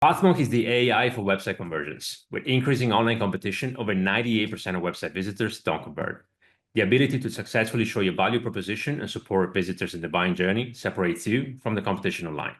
Pathmonk is the AI for website conversions. With increasing online competition, over 98% of website visitors don't convert. The ability to successfully show your value proposition and support visitors in the buying journey separates you from the competition online.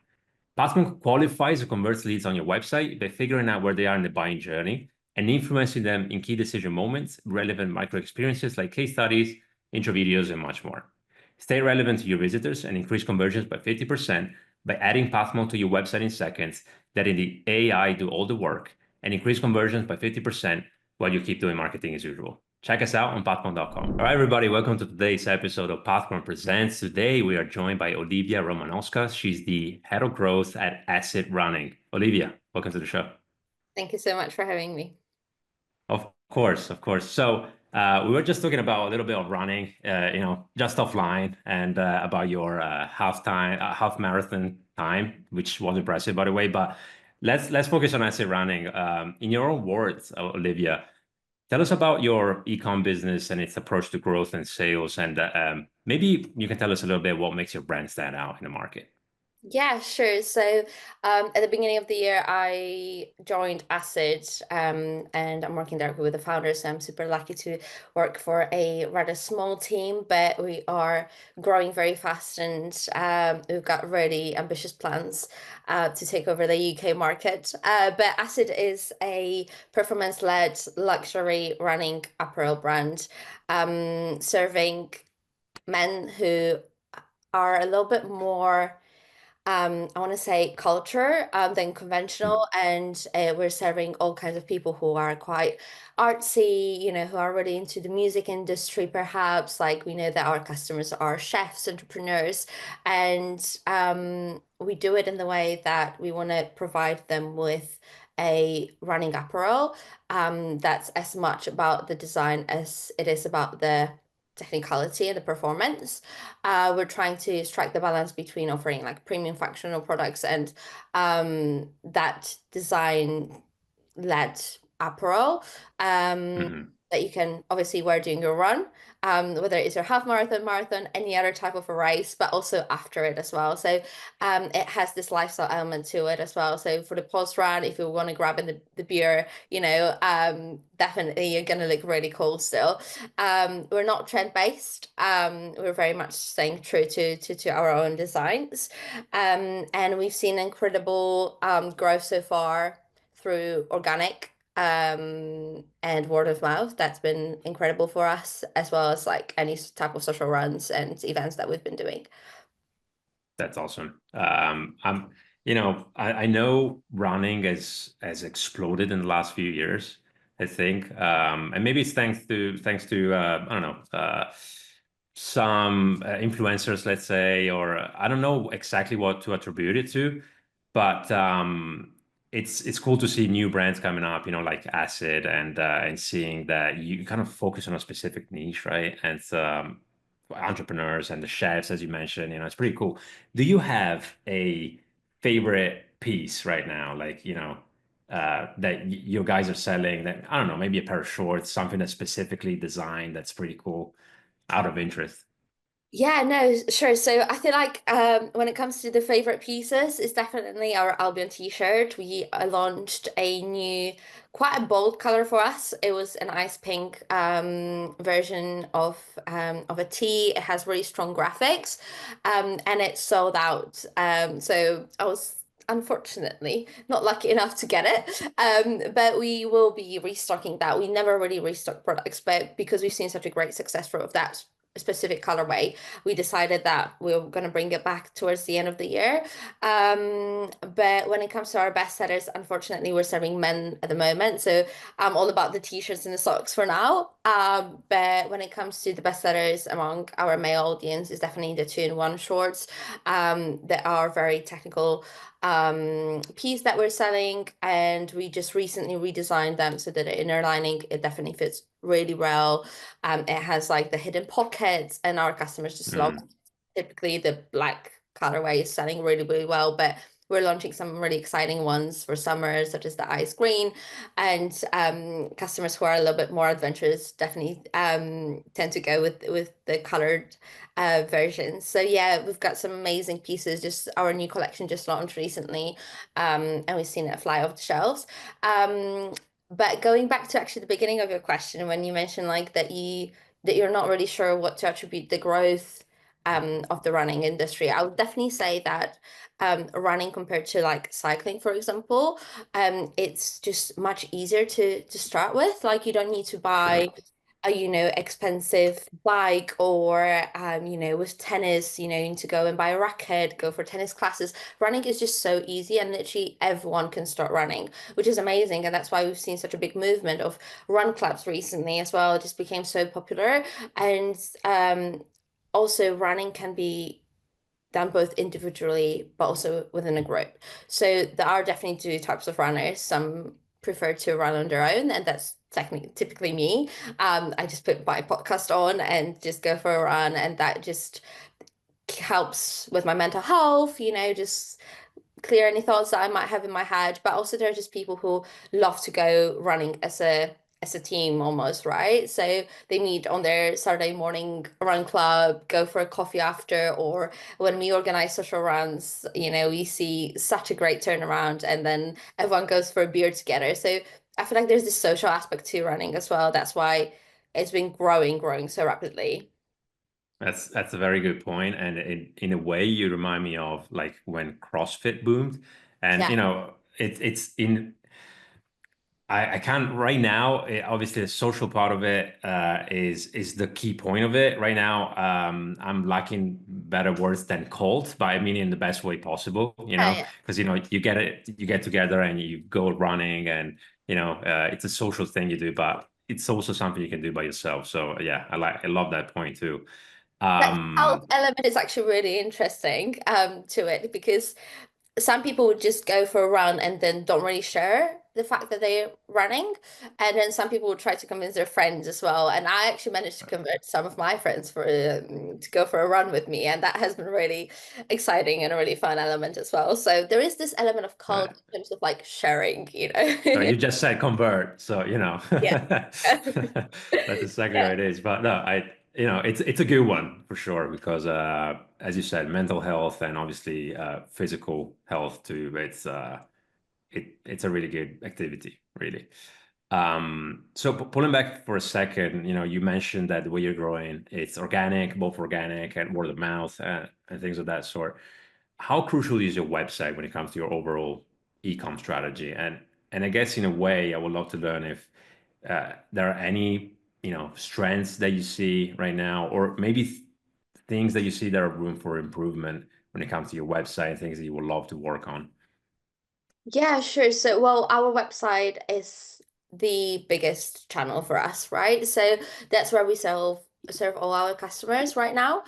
Pathmonk qualifies or converts leads on your website by figuring out where they are in the buying journey and influencing them in key decision moments, relevant micro experiences like case studies, intro videos, and much more. Stay relevant to your visitors and increase conversions by 50% by adding Pathmonk to your website in seconds, letting the AI do all the work, and increase conversions by 50% while you keep doing marketing as usual. Check us out on pathmonk.com. All right, everybody, welcome to today's episode of Pathmonk Presents. Today, we are joined by Oliwia Romanowska. She's the head of growth at Acid Running. Olivia, welcome to the show. Thank you so much for having me. Of course, of course. So we were just talking about a little bit of running, just offline, and about your half marathon time, which was impressive, by the way. But let's focus on Acid Running. In your own words, Olivia, tell us about your ecom business and its approach to growth and sales, and maybe you can tell us a little bit what makes your brand stand out in the market. Yeah, sure. So at the beginning of the year, I joined Acid, and I'm working directly with the founders. So I'm super lucky to work for a rather small team, but we are growing very fast, and we've got really ambitious plans to take over the UK market. But Acid is a performance-led luxury running apparel brand, serving men who are a little bit more I want to say culture than conventional, and we're serving all kinds of people who are quite artsy, who are really into the music industry, perhaps. Like, we know that our customers are chefs, entrepreneurs, and we do it in the way that we want to provide them with a running apparel that's as much about the design as it is about the technicality and the performance. We're trying to strike the balance between offering like premium functional products and that design-led apparel that you can obviously wear during your run, whether it's your half marathon, marathon, any other type of a race, but also after it as well. So it has this lifestyle element to it as well. So for the post run, if you want to grab in the beer, definitely you're gonna look really cool still. We're not trend based. We're very much staying true to our own designs. And we've seen incredible growth so far through organic and word of mouth. That's been incredible for us, as well as like any type of social runs and events that we've been doing. That's awesome. I know running has exploded in the last few years, I think. And maybe it's thanks to I don't know, some influencers, let's say, or I don't know exactly what to attribute it to, but it's cool to see new brands coming up, like Acid, and seeing that you kind of focus on a specific niche, right? And entrepreneurs and the chefs, as you mentioned, it's pretty cool. Do you have a favorite piece right now, like, that you guys are selling that, I don't know, maybe a pair of shorts, something that's specifically designed that's pretty cool, out of interest? Yeah, no, sure. So I feel like when it comes to the favorite pieces, it's definitely our Albion T-shirt. We launched a new, quite a bold color for us. It was an ice pink version of a tee. It has really strong graphics, and it sold out. So I was unfortunately not lucky enough to get it, but we will be restocking that. We never really restock products, but because we've seen such a great success rate of that specific colorway, we decided that we were going to bring it back towards the end of the year. But when it comes to our best sellers, unfortunately, we're serving men at the moment. So I'm all about the t-shirts and the socks for now. But when it comes to the best sellers among our male audience, is definitely the 2-in-1 shorts that are very technical piece that we're selling, and we just recently redesigned them so that the inner lining, it definitely fits really well. It has like the hidden pockets, and our customers just love it. Typically the black colorway is selling really, really well, but we're launching some really exciting ones for summer, such as the ice green. And customers who are a little bit more adventurous definitely tend to go with the colored versions. So yeah, we've got some amazing pieces. Just our new collection just launched recently, and we've seen it fly off the shelves. But going back to actually the beginning of your question, when you mentioned like that you're not really sure what to attribute the growth of the running industry, I would definitely say that running compared to like cycling, for example, it's just much easier to start with. Like you don't need to buy Sure. a expensive bike, or with tennis, you need to go and buy a racket, go for tennis classes. Running is just so easy, and literally everyone can start running, which is amazing. And that's why we've seen such a big movement of run clubs recently as well. It just became so popular. And also running can be done both individually but also within a group. So there are definitely two types of runners. Some prefer to run on their own, and that's technically typically me. I just put my podcast on and just go for a run, and that just helps with my mental health, just clear any thoughts that I might have in my head. But also there are just people who love to go running as a team almost, right? So they meet on their Saturday morning run club, go for a coffee after, or when we organize social runs, we see such a great turnaround, and then everyone goes for a beer together. So I feel like there's this social aspect to running as well. That's why it's been growing so rapidly. That's a very good point, and in a way, you remind me of like when CrossFit boomed, and Yeah. it's in. I can't right now. Obviously, the social part of it is the key point of it right now. I'm lacking better words than cult, but I mean in the best way possible. Yeah. Because you get together and you go running, and it's a social thing you do, but it's also something you can do by yourself. So yeah, I love that point too. That health Um, element is actually really interesting to it, because some people would just go for a run and then don't really share the fact that they're running. And then some people would try to convince their friends as well. And I actually managed to convert some of my friends to go for a run with me. And that has been really exciting and a really fun element as well. So there is this element of cult in terms of like sharing. So you just said convert, so Yeah. that's exactly what it is. But no, it's a good one for sure because as you said, mental health and obviously physical health too. It's a really good activity, really. So pulling back for a second, you mentioned that the way you're growing, it's organic, both organic and word of mouth and things of that sort. How crucial is your website when it comes to your overall e-com strategy? And I guess in a way, I would love to learn if there are any, strengths that you see right now, or maybe things that you see that are room for improvement when it comes to your website, things that you would love to work on. Yeah, sure. So, well, our website is the biggest channel for us, right? So that's where we serve all our customers right now.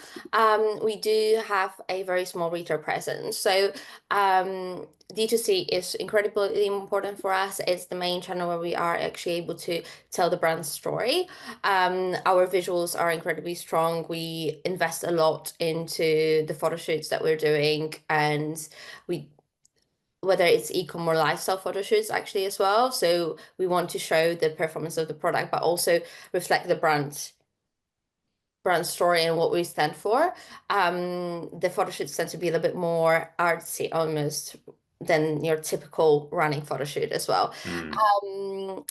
We do have a very small retail presence. So, D2C is incredibly important for us. It's the main channel where we are actually able to tell the brand story. Our visuals are incredibly strong. We invest a lot into the photo shoots that we're doing, and we whether it's e-com or lifestyle photo shoots actually as well. So we want to show the performance of the product, but also reflect the brand story and what we stand for. The photo shoots tend to be a little bit more artsy almost than your typical running photo shoot as well. Mm.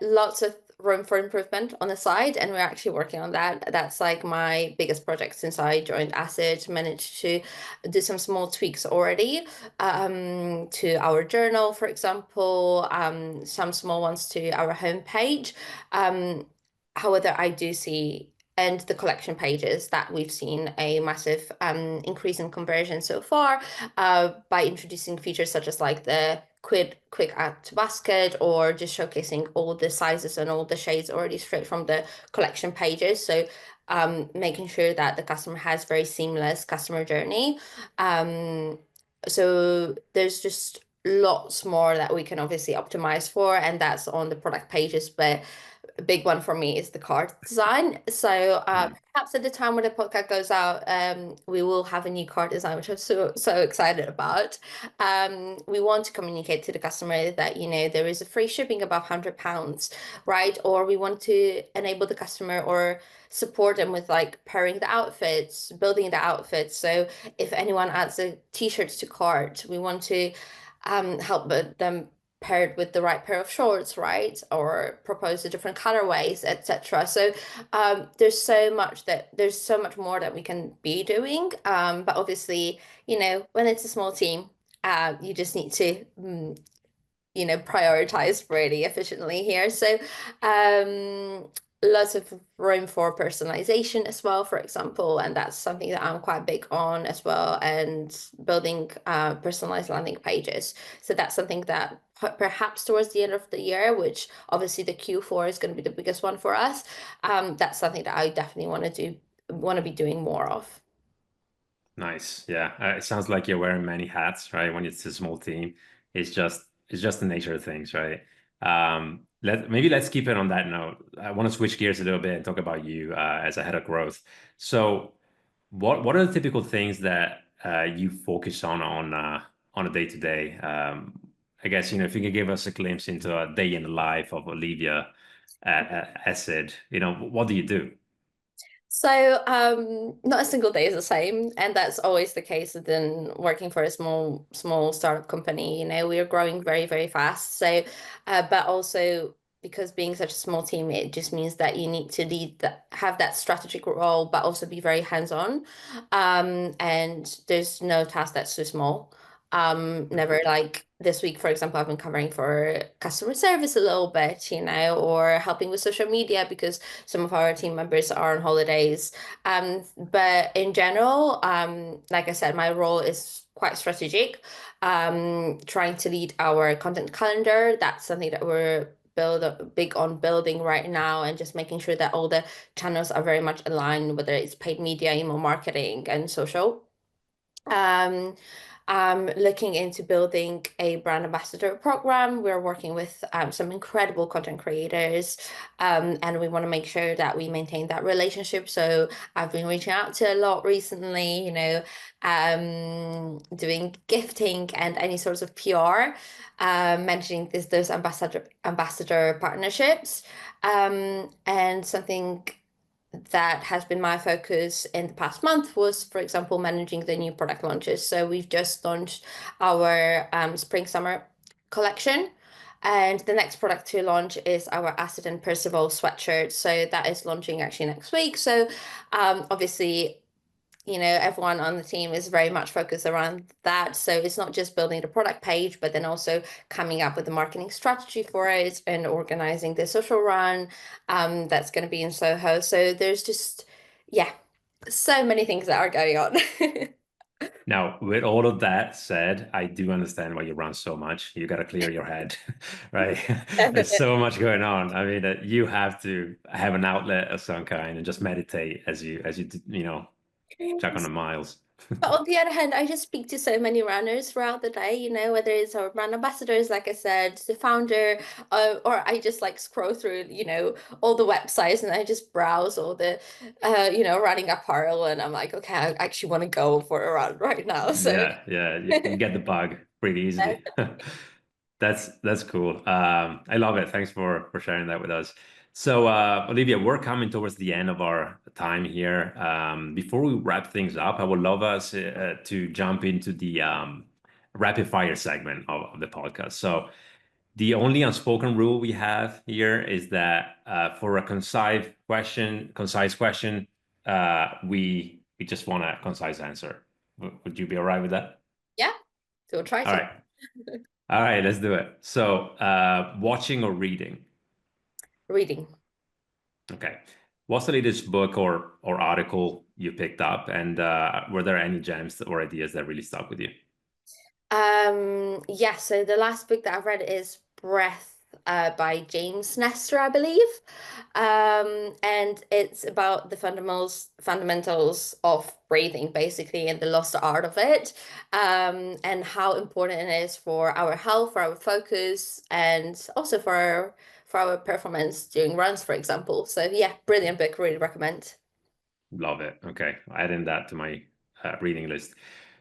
Lots of room for improvement on the side, and we're actually working on that. That's like my biggest project since I joined Acid. Managed to do some small tweaks already to our journal, for example, some small ones to our homepage. However, I do see and the collection pages that we've seen a massive increase in conversion so far by introducing features such as like the quick add to basket, or just showcasing all the sizes and all the shades already straight from the collection pages. So making sure that the customer has very seamless customer journey. So there's just lots more that we can obviously optimize for, and that's on the product pages. But a big one for me is the card design. So Mm. perhaps at the time when the podcast goes out, we will have a new card design, which I'm so excited about. We want to communicate to the customer that, you know, there is a free shipping above £100, right? Or we want to enable the customer or support them with like pairing the outfits, building the outfits. So if anyone adds a t-shirt to cart, we want to help them paired with the right pair of shorts, right? Or propose the different colorways, etc. So there's so much more that we can be doing. But obviously, you know, when it's a small team, you just need to you know, prioritize really efficiently here. So lots of room for personalization as well, for example, and that's something that I'm quite big on as well, and building personalized landing pages. So that's something that perhaps towards the end of the year, which obviously the Q4 is going to be the biggest one for us, that's something that I definitely want to be doing more of. Nice. Yeah. It sounds like you're wearing many hats, right? When it's a small team, it's just the nature of things, right? Maybe let's keep it on that note. I want to switch gears a little bit and talk about you as a head of growth. So, what are the typical things that you focus on a day to day? I guess, you know, if you could give us a glimpse into a day in the life of Olivia at Acid, you know, what do you do? So, not a single day is the same, and that's always the case within working for a small startup company. You know, we are growing very fast. So, but also because being such a small team, it just means that you need to have that strategic role, but also be very hands-on. And there's no task that's too small. Never like this week, for example, I've been covering for customer service a little bit, you know, or helping with social media because some of our team members are on holidays. But in general, like I said, my role is quite strategic. Trying to lead our content calendar. That's something that we're big on building right now, and just making sure that all the channels are very much aligned, whether it's paid media, email marketing, and social. Um, I'm looking into building a brand ambassador program. We're working with some incredible content creators, and we want to make sure that we maintain that relationship. So I've been reaching out to a lot recently, you know, doing gifting and any sorts of PR, managing those ambassador partnerships, and something that has been my focus in the past month was, for example, managing the new product launches. So we've just launched our spring summer collection. And the next product to launch is our Acid and Percival sweatshirt. So that is launching actually next week. So obviously, you know, everyone on the team is very much focused around that. So it's not just building the product page, but then also coming up with the marketing strategy for it and organizing the social run that's going to be in Soho. So there's just, yeah, so many things that are going on. Now, with all of that said, I do understand why you run so much. You got to clear your head, right? There's so much going on. I mean, you have to have an outlet of some kind and just meditate you know, chuck on the miles. But on the other hand, I just speak to so many runners throughout the day, you know, whether it's our brand ambassadors, like I said, the founder, or I just like scroll through, you know, all the websites and I just browse all the, you know, running apparel. And I'm like, okay, I actually want to go for a run right now. So, Yeah, yeah, you get the bug pretty easily. That's cool. I love it. Thanks for sharing that with us. So, Olivia, we're coming towards the end of our time here. Before we wrap things up, I would love us to jump into the rapid fire segment of the podcast. So, the only unspoken rule we have here is that for a concise question, we just want a concise answer. Would you be all right with that? yeah, so we'll try All to. right. All right, let's do it. So, watching or reading? Reading. Okay. What's the latest book or article you picked up, and were there any gems or ideas that really stuck with you? Yeah, so the last book that I've read is by James Nestor, I believe. And it's about the fundamentals of breathing, basically, and the lost art of it, and how important it is for our health, for our focus, and also for our performance during runs, for example. So yeah, brilliant book, really recommend. Love it. Okay, adding that to my reading list.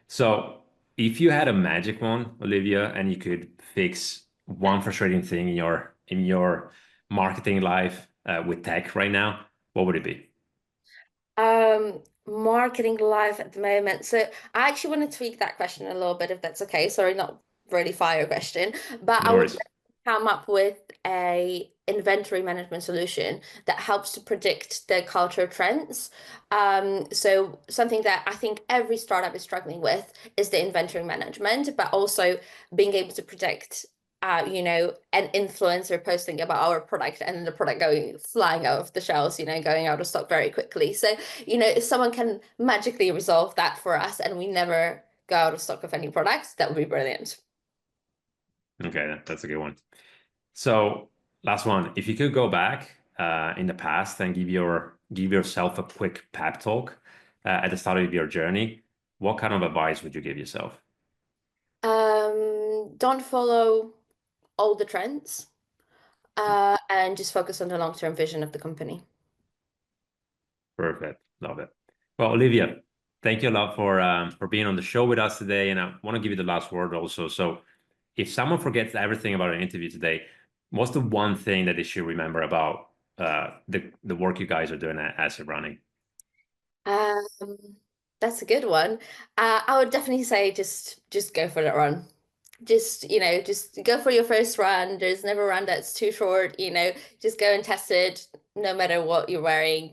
So, if you had a magic wand, Olivia, and you could fix one frustrating thing in your marketing life with tech right now, what would it be? Marketing live at the moment. So I actually want to tweak that question a little bit, if that's okay. Sorry, not really fire question, but No I would worries. come up with a inventory management solution that helps to predict the culture trends. So something that I think every startup is struggling with is the inventory management, but also being able to predict an influencer posting about our product and the product going flying out of the shelves, going out of stock very quickly. So, if someone can magically resolve that for us and we never go out of stock of any products, that would be brilliant. Okay, that's a good one. So, last one. If you could go back in the past and give yourself a quick pep talk at the start of your journey, what kind of advice would you give yourself? Don't follow all the trends, and just focus on the long-term vision of the company. Perfect. Love it. Well, Olivia, thank you a lot for being on the show with us today. And I want to give you the last word also. So, if someone forgets everything about an interview today, what's the one thing that they should remember about the work you guys are doing at Asset Running? Um, that's a good one. I would definitely say just go for that run. Just go for your first run. There's never a run that's too short, just go and test it, no matter what you're wearing,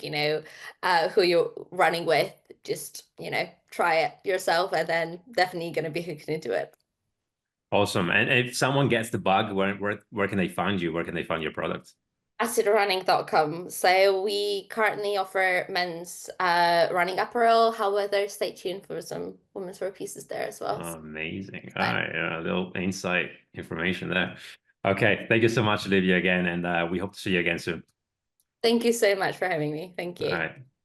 who you're running with. Just, try it yourself and then definitely gonna be hooked into it. Awesome. And if someone gets the bug, where can they find you? Where can they find your products? Acidrunning.com. So we currently offer men's running apparel. However, stay tuned for some women's wear pieces there as well. So, Amazing. All fun. right. A little insight information there. Okay. Thank you so much, Olivia, again. And we hope to see you again soon. Thank you so much for having me. Thank All you. right.